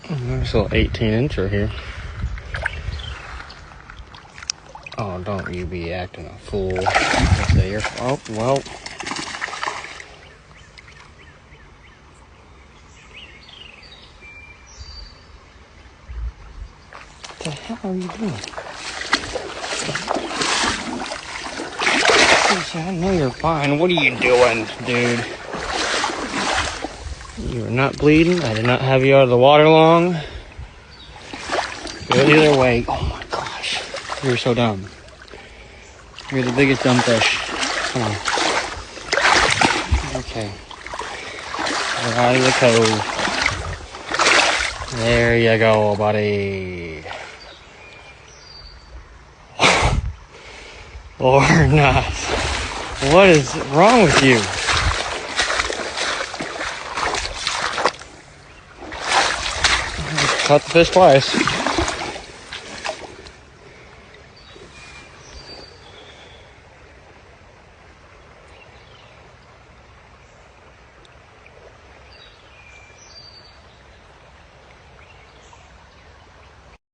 There's a little 18-incher here. Oh, don't you be acting a fool. Oh, well. What the hell are you doing? I know you're fine. What are you doing, dude? You are not bleeding. I did not have you out of the water long. Good either way. Oh my gosh. You're so dumb. You're the biggest dumb fish. Come on. Okay. Get out of the cove. There you go, buddy. Or not. What is wrong with you? Caught the fish twice.